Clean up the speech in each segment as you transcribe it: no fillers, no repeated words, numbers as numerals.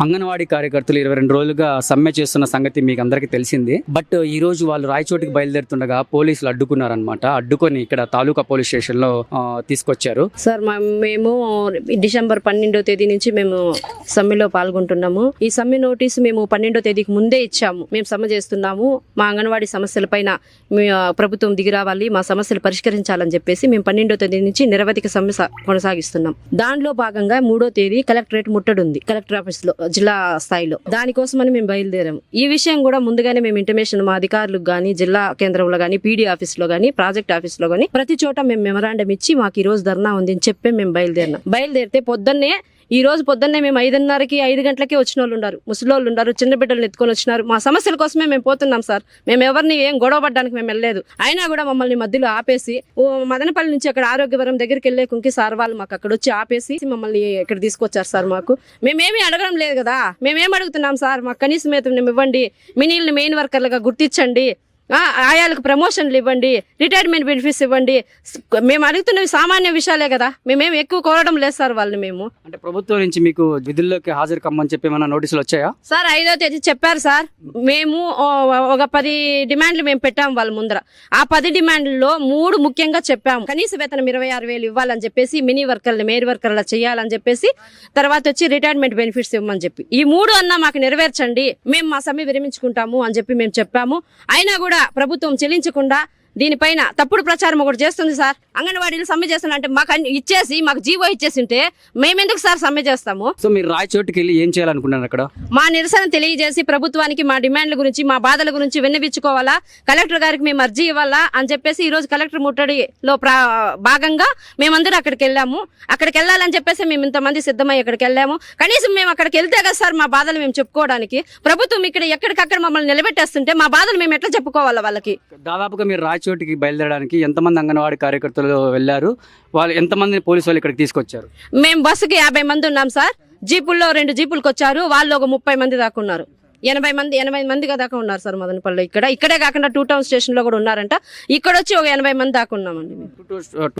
అంగన్వాడీ కార్యకర్తలు 22 రోజులుగా సమ్మె చేస్తున్న సంగతి మీకు అందరికీ తెలిసింది. బట్ ఈ రోజు వాళ్ళు రాయచోటికి బయలుదేరుతుండగా పోలీసులు అడ్డుకున్నారనమాట. అడ్డుకొని ఇక్కడ తాలూకా పోలీస్ స్టేషన్ లో తీసుకొచ్చారు. సార్ మేము డిసెంబర్ 12వ తేదీ నుంచి మేము సమ్మెలో పాల్గొంటున్నాము. ఈ సమ్మె నోటీసు మేము 12వ తేదీకి ముందే ఇచ్చాము. మేము సమ్మె చేస్తున్నాము, మా అంగన్వాడీ సమస్యల పైన ప్రభుత్వం దిగిరావాలి, మా సమస్యలు పరిష్కరించాలని చెప్పేసి మేము 12వ తేదీ నుంచి నిరవధిక సమ్మె కొనసాగిస్తున్నాం. దానిలో భాగంగా 3వ తేదీ కలెక్టరేట్ ముట్టడి ఉంది, కలెక్టర్ ఆఫీస్ లో జిల్లా స్థాయిలో. దానికోసమని మేము బయలుదేరాము. ఈ విషయం కూడా ముందుగానే మేము ఇంటిమేషన్ మా అధికారులకు గానీ, జిల్లా కేంద్రంలో గానీ, పీడీ ఆఫీస్ లో గానీ, ప్రాజెక్ట్ ఆఫీస్ లో గానీ ప్రతి చోట మేము మెమరాండం ఇచ్చి మాకు ఈ రోజు ధర్నా ఉంది అని చెప్పి మేము బయలుదేరితే ఈ రోజు పొద్దున్నే మేము 5:30కి 5 గంటలకే వచ్చిన వాళ్ళు ఉన్నారు, ముసలోళ్ళు ఉన్నారు, చిన్న బిడ్డలు ఎత్తుకొని వచ్చినారు. మా సమస్యల కోసమే మేము పోతున్నాం సార్. మేము ఎవరిని ఏం గొడవ పడ్డానికి మేము వెళ్ళలేదు. అయినా కూడా మమ్మల్ని మధ్యలో ఆపేసి మదనపల్లి నుంచి అక్కడ ఆరోగ్యవరం దగ్గరికి వెళ్ళే కుంకి సార్ వాళ్ళు మాకు అక్కడ వచ్చి ఆపేసి మమ్మల్ని ఇక్కడ తీసుకొచ్చారు సార్. మాకు మేమేమీ అడగడం లేదు కదా, మేమేం అడుగుతున్నాం సార్, మాకు కనీస వేతనం ఇవ్వండి, మినీల్ని మెయిన్ వర్కర్లుగా గుర్తించండి, ఆయాలకు ప్రమోషన్లు ఇవ్వండి, రిటైర్మెంట్ బెనిఫిట్స్ ఇవ్వండి. మేము అడుగుతున్నవి సామాన్య విషయాలే కదా, మేమేం ఎక్కువ కోరడం లేదు సార్ వాళ్ళని. మేము అంటే ప్రభుత్వం నుంచి మీకు విధుల్లోకి హాజరు కమ్మని చెప్పి ఏమైనా నోటీసులు వచ్చాయా సార్? 5వ తేదీ చెప్పారు సార్. మేము ఒక 10 డిమాండ్లు మేము పెట్టాము వాళ్ళ ముందర. ఆ 10 డిమాండ్లలో 3 ముఖ్యంగా చెప్పాము. కనీస వేతనం 26,000 ఇవ్వాలని చెప్పేసి, మినీ వర్కర్లు మెయిన్ వర్కర్లా చేయాలని చెప్పేసి, తర్వాత వచ్చి రిటైర్మెంట్ బెనిఫిట్స్ ఇవ్వమని చెప్పి, ఈ 3 అన్నా మాకు నెరవేర్చండి, మేము మా సమ్మె విరమించుకుంటాము అని చెప్పి మేము చెప్పాము. అయినా కూడా ప్రభుత్వం చెల్లించకుండా దీనిపైన తప్పుడు ప్రచారం ఒకటి చేస్తుంది సార్. అంగన్వాడీలు సమ్మె చేస్తున్నా అంటే మాకు ఇచ్చేసి, మాకు జీవో ఇచ్చేసి ఉంటే మేమెందుకు సార్ సమ్మె చేస్తాము? సో మీరు రాయచోటికి వెళ్ళి ఏం చేయాలనుకున్నారు? అక్కడ మా నిరసన తెలియజేసి ప్రభుత్వానికి మా డిమాండ్ల గురించి, మా బాధల గురించి విన్నవించుకోవాలా, కలెక్టర్ గారికి మేము అర్జీ ఇవ్వాలా అని చెప్పేసి ఈ రోజు కలెక్టర్ ముట్టడిలో భాగంగా మేమందరూ అక్కడికి వెళ్ళాము. అక్కడికి వెళ్ళాలని చెప్పేసి మేము ఇంతమంది సిద్ధమై అక్కడికి వెళ్ళాము. కనీసం మేము అక్కడికి వెళ్తే కదా సార్ మా బాధలు మేము చెప్పుకోవడానికి. ప్రభుత్వం ఇక్కడ ఎక్కడికక్కడ మమ్మల్ని నిలబెట్టేస్తుంటే మా బాధలు మేము ఎట్లా చెప్పుకోవాలా వాళ్ళకి? దాదాపుగా మీరు చోటికి బయలుదేరడానికి ఎంతమంది అంగన్వాడీ కార్యకర్తలు వెళ్ళారు? వాళ్ళు ఎంతమంది పోలీసు వాళ్ళు ఇక్కడికి తీసుకొచ్చారు? మేము బస్సుకి 50 మంది ఉన్నాం సార్. జీపుల్లో 2 జీపులకు వచ్చారు, వాళ్ళు ఒక 30 మంది దాకా ఉన్నారు. 80 మంది దాకా ఉన్నారు సార్ మదనపల్లిలో. ఇక్కడే కాకుండా 2 టౌన్ స్టేషన్ లో కూడా ఉన్నారంట. ఇక్కడ వచ్చి ఒక 80 మంది దాకా ఉన్నామండి.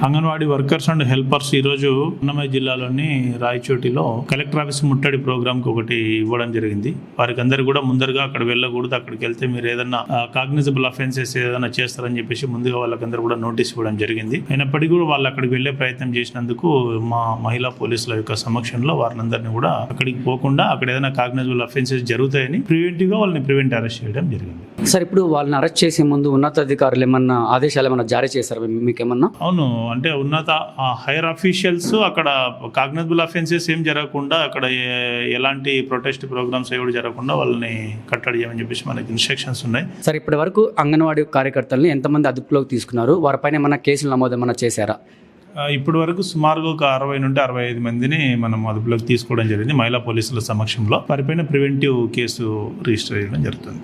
అంగన్వాడీ వర్కర్స్ అండ్ హెల్పర్స్ ఈ రోజు అన్నమయ్య జిల్లాలోని రాయచోటిలో కలెక్టర్ ఆఫీస్ ముట్టడి ప్రోగ్రామ్ కి ఒకటి ఇవ్వడం జరిగింది. వారికి అందరు కూడా ముందరగా అక్కడ వెళ్ళకూడదు, అక్కడికి వెళ్తే మీరు ఏదైనా కాగ్నిజబుల్ అఫెన్సెస్ ఏదైనా చేస్తారని చెప్పేసి ముందుగా వాళ్ళకందరూ కూడా నోటీస్ ఇవ్వడం జరిగింది. అయినప్పటికీ కూడా వాళ్ళు అక్కడికి వెళ్లే ప్రయత్నం చేసినందుకు మా మహిళా పోలీసుల యొక్క సమక్షంలో వారిని కూడా అక్కడికి పోకుండా, అక్కడ ఏదైనా కాగ్నిజబుల్ అఫెన్సెస్ జరుగుతాయని ప్రివెంటివ్ గా వాళ్ళని ప్రివెంట్ అరెస్ట్ చేయడం జరిగింది. సార్, ఇప్పుడు వాళ్ళని అరెస్ట్ చేసే ముందు ఉన్నతాధికారులు ఏమన్నా ఆదేశాలు ఏమన్నా జారీ చేశారు మీకేమన్నా? అవును, అంటే హైయర్ అఫీషియల్స్ అక్కడ కాగ్నిజబుల్ అఫెన్సెస్ ఏం జరగకుండా, అక్కడ ఎలాంటి ప్రొటెస్ట్ ప్రోగ్రామ్స్ ఏవి జరగకుండా వాళ్ళని కట్టడి చేయమని చెప్పేసి మనకి ఇన్స్ట్రక్షన్స్ ఉన్నాయి. సార్, ఇప్పటి వరకు అంగన్వాడీ కార్యకర్తల్ని ఎంతమంది అదుపులోకి తీసుకున్నారు? వారిపైన ఏమన్నా కేసులు నమోదు ఏమన్నా చేశారా? ఇప్పటి వరకు సుమారుగా ఒక 60 నుండి 65 మందిని మనం అదుపులోకి తీసుకోవడం జరిగింది. మహిళా పోలీసుల సమక్షంలో వారిపైన ప్రివెంటివ్ కేసు రిజిస్టర్ చేయడం జరుగుతుంది.